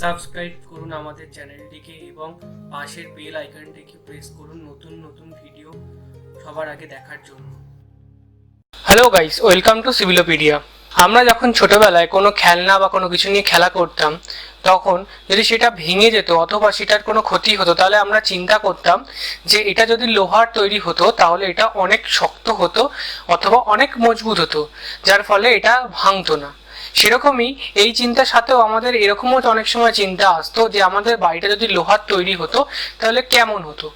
Subscribe করুন আমাদের চ্যানেলটিকে এবং পাশের বেল আইকনটিকে প্রেস করুন নতুন নতুন ভিডিও সবার আগে দেখার জন্য। Hello guys, welcome to Civilopedia. আমরা যখন ছোটবেলায় কোনো খেলনা বা কোনো কিছু নিয়ে খেলা করতাম, তখন যদি সেটা ভেঙে যেত অথবা সেটার কোনো ক্ষতি হতো, তাহলে আমরা চিন্তা করতাম যে এটা যদি লোহার তৈরি হতো তাহলে এটা অনেক শক্ত হতো অথবা অনেক মজবুত হতো, যার ফলে এটা ভাঙতো না। সেরকমই এই চিন্তার সাথেও আমাদের এরকমও অনেক সময় চিন্তা আসতো যে আমাদের বাড়িটা যদি লোহার তৈরি হতো তাহলে কেমন হতো।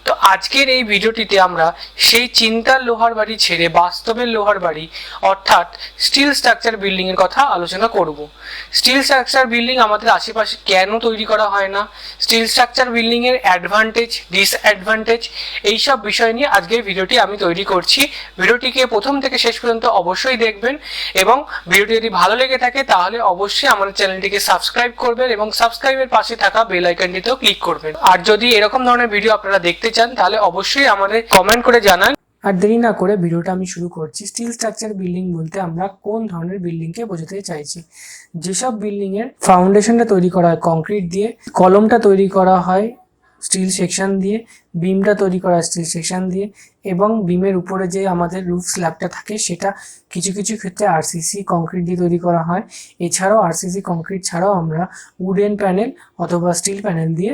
তো আজকের এই ভিডিওটিতে আমরা সেই চিন্তার লোহার বাড়ি ছেড়ে বাস্তবের লোহার বাড়ি অর্থাৎ স্টিল স্ট্রাকচার বিল্ডিং এর কথা আলোচনা করব। স্টিল স্ট্রাকচার বিল্ডিং আমাদের আশেপাশে কেন তৈরি করা হয় না, স্টিল স্ট্রাকচার বিল্ডিং এর অ্যাডভান্টেজ ডিসঅ্যাডভান্টেজ, এইসব বিষয় নিয়ে আজকের ভিডিওটি আমি তৈরি করছি। ভিডিওটিকে প্রথম থেকে শেষ পর্যন্ত অবশ্যই দেখবেন এবং ভিডিওটি যদি ভালো লেগে থাকে তাহলে অবশ্যই আমাদের চ্যানেলটিকে সাবস্ক্রাইব করবেন এবং সাবস্ক্রাইবের পাশে থাকা বেল আইকনটিতেও ক্লিক করবেন। আর যদি এরকম ধরনের ভিডিও আপনারা দেখতে চান তাহলে অবশ্যই আমাদের কমেন্ট করে জানান। আর দেরি না করে ভিডিওটা আমি শুরু করছি। স্টিল স্ট্রাকচার বিল্ডিং বলতে আমরা কোন ধরনের বিল্ডিংকে বোঝাতে চাইছি? যেসব বিল্ডিং এর ফাউন্ডেশনটা তৈরি করা হয় কংক্রিট দিয়ে, কলমটা তৈরি করা হয় স্টিল সেকশন দিয়ে, বিমটা তৈরি করা হয় স্টিল সেকশন দিয়ে, এবং বিমের উপরে যে আমাদের রুফ স্ল্যাবটা থাকে সেটা কিছু কিছু ক্ষেত্রে আরসিসি কংক্রিট দিয়ে তৈরি করা হয়। এছাড়াও আরসিসি কংক্রিট ছাড়াও আমরা উডেন প্যানেল অথবা স্টিল প্যানেল দিয়ে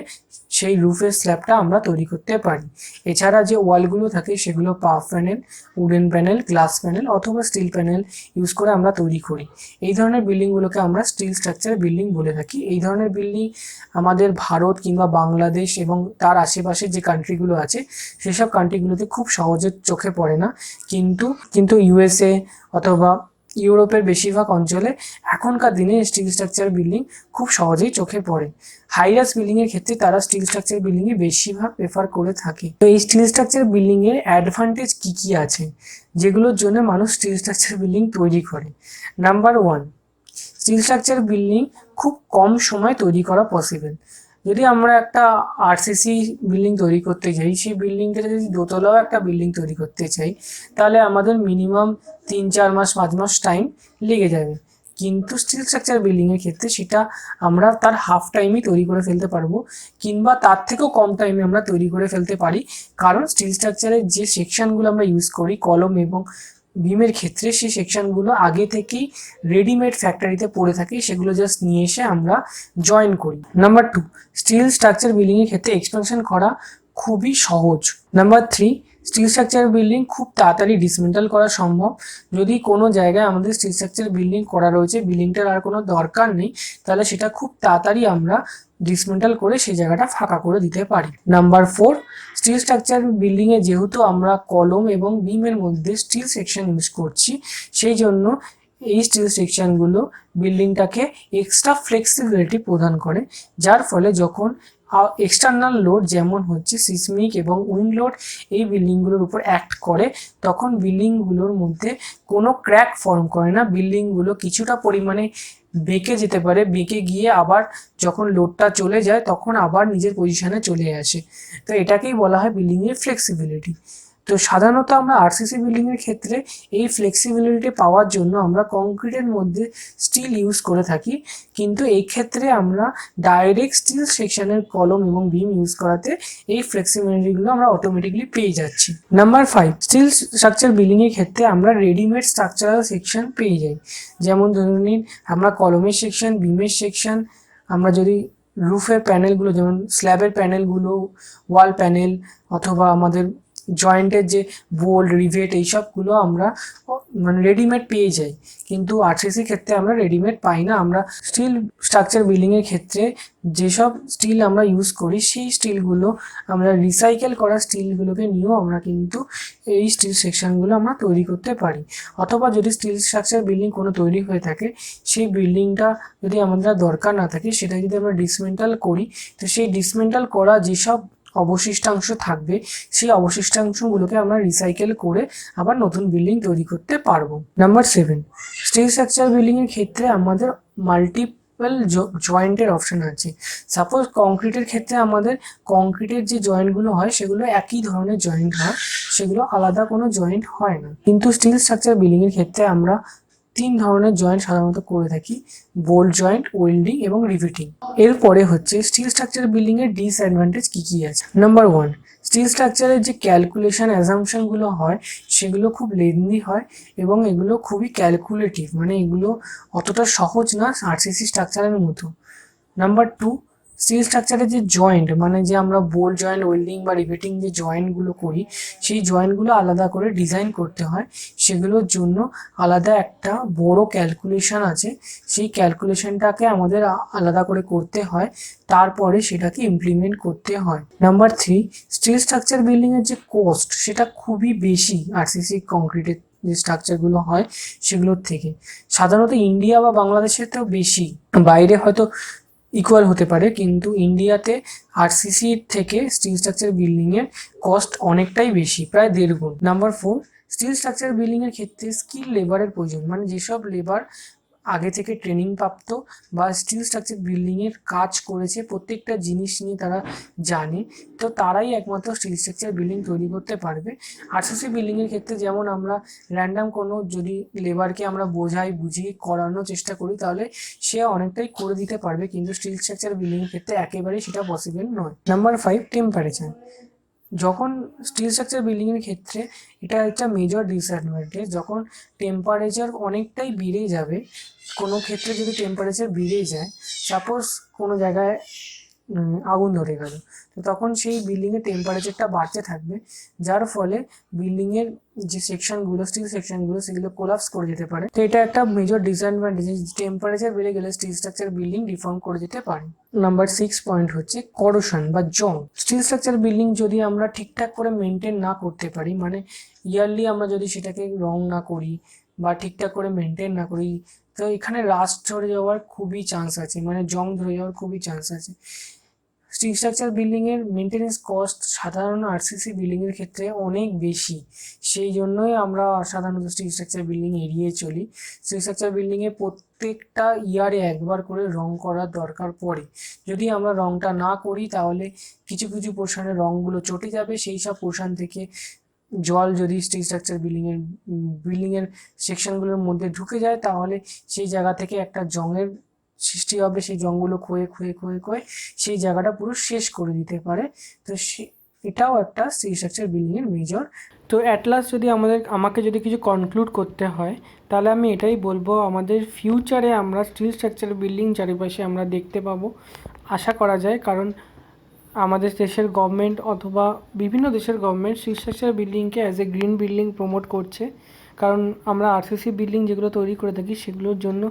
সেই রুফের স্ল্যাবটা আমরা তৈরি করতে পারি। এছাড়া যে ওয়ালগুলো থাকে সেগুলো puff panel, wooden panel, glass panel অথবা স্টিল প্যানেল ইউজ করে আমরা তৈরি করি। এই ধরনের বিল্ডিংগুলোকে আমরা স্টিল স্ট্রাকচার বিল্ডিং বলে থাকি। এই ধরনের বিল্ডিং আমাদের ভারত কিংবা বাংলাদেশ এবং তার আশেপাশে যে কান্ট্রিগুলো আছে সেসব কান্ট্রিগুলোতে খুব সহজে চোখে পড়ে না, কিন্তু ইউএসএ অথবা ইউরোপের বেশিরভাগ অঞ্চলে এখনকার দিনে স্টিল স্ট্রাকচার বিল্ডিং খুব সহজেই চোখে পড়ে। হাইরাস বিল্ডিং এর ক্ষেত্রে তারা স্টিল স্ট্রাকচার বিল্ডিং এ বেশিরভাগ প্রেফার করে থাকে। তো এই স্টিল স্ট্রাকচার বিল্ডিং এর অ্যাডভান্টেজ কি কি আছে যেগুলোর জন্য মানুষ স্টিল স্ট্রাকচার বিল্ডিং তৈরি করে? নাম্বার 1, স্টিল স্ট্রাকচার বিল্ডিং খুব কম সময় তৈরি করা পসিবল। যদি আমরা একটা আরসিসি বিল্ডিং তৈরি করতে চাই, সেই বিল্ডিংটা যদি দোতলাও একটা বিল্ডিং তৈরি করতে চাই তাহলে আমাদের মিনিমাম 3-4 মাস 5 মাস টাইম লেগে যাবে। কিন্তু স্টিল স্ট্রাকচার বিল্ডিংয়ের ক্ষেত্রে সেটা আমরা তার হাফ টাইমেই তৈরি করে ফেলতে পারবো, কিংবা তার থেকেও কম টাইমে আমরা তৈরি করে ফেলতে পারি। কারণ স্টিল স্ট্রাকচারের যে সেকশনগুলো আমরা ইউজ করি কলম এবং বিমের ক্ষেত্রে, সেই সেকশনগুলো আগে থেকেই রেডিমেড ফ্যাক্টরিতে পড়ে থাকে, সেগুলো জাস্ট নিয়ে এসে আমরা জয়েন করি। নাম্বার 2, স্টিল স্ট্রাকচার বিল্ডিং এর ক্ষেত্রে এক্সপেনশন করা খুবই সহজ। নাম্বার 3, স্টিল স্ট্রাকচার বিল্ডিং খুব তাড়াতাড়ি ডিসমেন্টাল করা সম্ভব। যদি কোনো জায়গায় আমাদের স্টিল স্ট্রাকচার বিল্ডিং করা রয়েছে, বিল্ডিংটার আর কোনো দরকার নেই, তাহলে সেটা খুব তাড়াতাড়ি আমরা ডিসমেন্টাল করে সেই জায়গাটা ফাঁকা করে দিতে পারি। নাম্বার 4, স্টিল স্ট্রাকচার বিল্ডিং এ যেহেতু আমরা কলম এবং বিমের মধ্যে স্টিল সেকশন ইউজ করছি, সেই জন্য এই স্টিল সেকশনগুলো বিল্ডিংটাকে এক্সট্রা ফ্লেক্সিবিলিটি প্রদান করে, যার ফলে যখন এক্সটার্নাল লোড যেমন হচ্ছে সিসমিক এবং উইন্ড লোড এই বিল্ডিংগুলোর উপর অ্যাক্ট করে, তখন বিল্ডিংগুলোর মধ্যে কোনো ক্র্যাক ফর্ম করে না। বিল্ডিংগুলো কিছুটা পরিমাণে বেঁকে যেতে পারে, বেঁকে গিয়ে আবার যখন লোডটা চলে যায় তখন আবার নিজের পজিশনে চলে আসে। তো এটাকেই বলা হয় বিল্ডিংয়ের ফ্লেক্সিবিলিটি। তো সাধারণত আমরা আরসিসি বিল্ডিংয়ের ক্ষেত্রে এই ফ্লেক্সিবিলিটি পাওয়ার জন্য আমরা কংক্রিটের মধ্যে স্টিল ইউজ করে থাকি, কিন্তু এই ক্ষেত্রে আমরা ডাইরেক্ট স্টিল সেকশনের কলম এবং বিম ইউজ করাতে এই ফ্লেক্সিবিলিটিগুলো আমরা অটোমেটিকলি পেয়ে যাচ্ছি। নাম্বার 5, স্টিল স্ট্রাকচার বিল্ডিংয়ের ক্ষেত্রে আমরা রেডিমেড স্ট্রাকচারাল সেকশন পেয়ে যাই। যেমন ধরুন নিন, আমরা কলমের সেকশন, বিমের সেকশন, আমরা যদি রুফের প্যানেলগুলো যেমন স্ল্যাবের প্যানেলগুলো, ওয়াল প্যানেল অথবা আমাদের জয়েন্টের যে বোল্ট রিভেট এইসবগুলো আমরা মানে রেডিমেড পেয়ে যাই, কিন্তু আরসিসির ক্ষেত্রে আমরা রেডিমেড পাই না। আমরা স্টিল স্ট্রাকচার বিল্ডিংয়ের ক্ষেত্রে যেসব স্টিল আমরা ইউজ করি সেই স্টিলগুলো আমরা রিসাইকেল করা স্টিলগুলোকে নিয়েও আমরা কিন্তু এই স্টিল সেকশনগুলো আমরা তৈরি করতে পারি। অথবা যদি স্টিল স্ট্রাকচার বিল্ডিং কোনো তৈরি হয়ে থাকে, সেই বিল্ডিংটা যদি আমাদের দরকার না থাকে, সেটা যদি আমরা ডিসমেন্টাল করি, তো সেই ডিসমেন্টাল করা যেসব অবশিষ্টাংশ থাকবে সেই অবশিষ্টাংশগুলোকে আমরা রিসাইকেল করে আবার নতুন বিল্ডিং তৈরি করতে পারবো। নাম্বার 7, স্টিল স্ট্রাকচার বিল্ডিং এর ক্ষেত্রে আমাদের মাল্টিপল জয়েন্টের অপশন আছে। সাপোজ কংক্রিটের ক্ষেত্রে আমাদের কংক্রিটের যে জয়েন্টগুলো হয় সেগুলো একই ধরনের জয়েন্ট হয়, সেগুলো আলাদা কোনো জয়েন্ট হয় না। কিন্তু স্টিল স্ট্রাকচার বিল্ডিং এর ক্ষেত্রে আমরা তিন ধরনের জয়েন্ট সাধারণত করে থাকি: বোল্ট জয়েন্ট, ওয়েল্ডিং এবং রিভেটিং। এরপরে হচ্ছে স্টিল স্ট্রাকচার বিল্ডিং এর ডিসঅ্যাডভান্টেজ কি কি আছে। নাম্বার 1, স্টিল স্ট্রাকচারের যে ক্যালকুলেশন অ্যাজাম্পশনগুলো হয় সেগুলো খুব লেন্দি হয় এবং এগুলো খুবই ক্যালকুলেটিভ, মানে এগুলো অতটা সহজ না আরসিসি স্ট্রাকচারের মতো। নাম্বার 2, স্টিল স্ট্রাকচারের যে জয়েন্ট, মানে যে আমরা বোল্ট জয়েন্ট, ওয়েল্ডিং বা রিভেটিং যে জয়েন্টগুলো করি সেই জয়েন্টগুলো আলাদা করে ডিজাইন করতে হয়। সেগুলোর জন্য আলাদা একটা বড় ক্যালকুলেশন আছে, সেই ক্যালকুলেশনটাকে আমাদের আলাদা করে করতে হয়, তারপরে সেটাকে ইমপ্লিমেন্ট করতে হয়। নাম্বার 3, স্টিল স্ট্রাকচার বিল্ডিংয়ের যে কস্ট সেটা খুবই বেশি আরসিসি কংক্রিটের যে স্ট্রাকচারগুলো হয় সেগুলোর থেকে। সাধারণত ইন্ডিয়া বা বাংলাদেশের থেকেও বেশি, বাইরে হয়তো ইকুয়াল হতে পারে, কিন্তু ইন্ডিয়াতে আরসিসির থেকে স্টিল স্ট্রাকচার বিল্ডিংয়ের কস্ট অনেকটাই বেশি, প্রায় 1.5 গুণ। নাম্বার 4, স্টিল স্ট্রাকচার বিল্ডিংয়ের ক্ষেত্রে স্কিল লেবারের প্রয়োজন, মানে যেসব লেবার আগে থেকে ট্রেনিং প্রাপ্ত বা স্টিল স্ট্রাকচার বিল্ডিংয়ের কাজ করেছে, প্রত্যেকটা জিনিস নিয়ে তারা জানে, তো তারাই একমাত্র স্টিল স্ট্রাকচার বিল্ডিং তৈরি করতে পারবে। আরসিসি বিল্ডিংয়ের ক্ষেত্রে যেমন আমরা র্যান্ডাম কোনো যদি লেবারকে আমরা বোঝাই, বুঝিয়ে করানোর চেষ্টা করি তাহলে সে অনেকটাই করে দিতে পারবে, কিন্তু স্টিল স্ট্রাকচার বিল্ডিংয়ের ক্ষেত্রে একেবারেই সেটা পসিবল নয়। Number 5, temperature. যখন স্টিল স্ট্রাকচার বিল্ডিংয়ের ক্ষেত্রে এটা একটা মেজর ডিসঅ্যাডভান্টেজ, যখন টেম্পারেচার অনেকটাই বেড়ে যাবে, কোনো ক্ষেত্রে যদি টেম্পারেচার বেড়ে যায়, সাপোজ কোনো জায়গায় আগুন ধরে গেল, তো তখন সেই বিল্ডিংয়ের টেম্পারেচারটা বাড়তে থাকবে, যার ফলে বিল্ডিংয়ের যে সেকশনগুলো, স্টিল সেকশনগুলো, সেগুলো কোলাপস করে যেতে পারে। তো এটা একটা মেজর ডিসঅ্যাডভান্টেজ, টেম্পারেচার বেড়ে গেলে স্টিল স্ট্রাকচার বিল্ডিং ডিফর্ম করে যেতে পারে। নাম্বার 6 পয়েন্ট হচ্ছে করোশন বা জং। স্টিল স্ট্রাকচার বিল্ডিং যদি আমরা ঠিকঠাক করে মেনটেন না করতে পারি, মানে ইয়ারলি আমরা যদি সেটাকে রং না করি বা ঠিকঠাক করে মেনটেন না করি, তো এখানে রাস্ট ধরে যাওয়ার খুবই চান্স আছে, মানে জং ধরে যাওয়ার খুবই চান্স আছে। স্টিল স্ট্রাকচার বিল্ডিংয়ের মেনটেনেন্স কস্ট সাধারণ আরসিসি বিল্ডিংয়ের ক্ষেত্রে অনেক বেশি, সেই জন্যই আমরা সাধারণত স্টিল স্ট্রাকচার বিল্ডিং এড়িয়ে চলি। স্টিল স্ট্রাকচার বিল্ডিংয়ে প্রত্যেকটা ইয়ারে একবার করে রং করার দরকার পড়ে। যদি আমরা রংটা না করি তাহলে কিছু কিছু পোর্শনে রংগুলো চটে যাবে, সেই সব পোর্শন থেকে জল যদি স্টিল স্ট্রাকচার বিল্ডিংয়ের সেকশনগুলোর মধ্যে ঢুকে যায় তাহলে সেই জায়গা থেকে একটা জংয়ের সৃষ্টি হবে, সেই জংগুলো ক্ষয়ে ক্ষয়ে ক্ষয়ে ক্ষয়ে সেই জায়গাটা পুরো শেষ করে দিতে পারে। তো এটাও একটা স্টিল স্ট্রাকচার বিল্ডিংয়ের মেজর। তো অ্যাট লাস্ট যদি আমাকে যদি কিছু কনক্লুড করতে হয় তাহলে আমি এটাই বলবো, আমাদের ফিউচারে আমরা স্টিল স্ট্রাকচার বিল্ডিং চারিপাশে আমরা দেখতে পাবো, আশা করা যায়, কারণ আমাদের দেশের গভর্নমেন্ট অথবা বিভিন্ন দেশের গভর্নমেন্ট স্টিল স্ট্রাকচার বিল্ডিংকে as a green building promote করছে, কারণ আমরা আরসিসি বিল্ডিং যেগুলো তৈরি করে থাকি সেগুলোর জন্য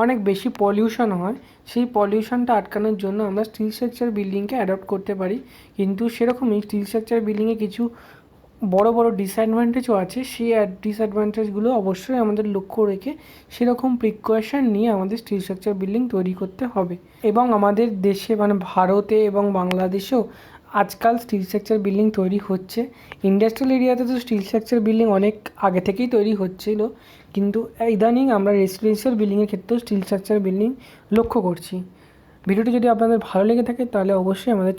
অনেক বেশি পলিউশন হয়, সেই পলিউশনটা আটকানোর জন্য আমরা স্টিল স্ট্রাকচার বিল্ডিংকে অ্যাডপ্ট করতে পারি। কিন্তু সেরকমই স্টিল স্ট্রাকচার বিল্ডিংয়ে কিছু বড় বড় ডিসঅ্যাডভান্টেজও আছে, সেই ডিসঅ্যাডভান্টেজগুলো অবশ্যই আমাদের লক্ষ্য রেখে সেরকম প্রিকশন নিয়ে আমাদের স্টিল স্ট্রাকচার বিল্ডিং তৈরি করতে হবে। এবং আমাদের দেশে মানে ভারতে এবং বাংলাদেশেও আজকাল স্টিল স্ট্রাকচার বিল্ডিং তৈরি হচ্ছে। ইন্ডাস্ট্রিয়াল এরিয়াতে তো স্টিল স্ট্রাকচার বিল্ডিং অনেক আগে থেকেই তৈরি হচ্ছিল, কিন্তু ইদানিং আমরা রেসিডেন্সিয়াল বিল্ডিংয়ের ক্ষেত্রেও স্টিল স্ট্রাকচার বিল্ডিং লক্ষ্য করছি। ভিডিওটি যদি আপনাদের ভালো লেগে থাকে তাহলে অবশ্যই আমাদের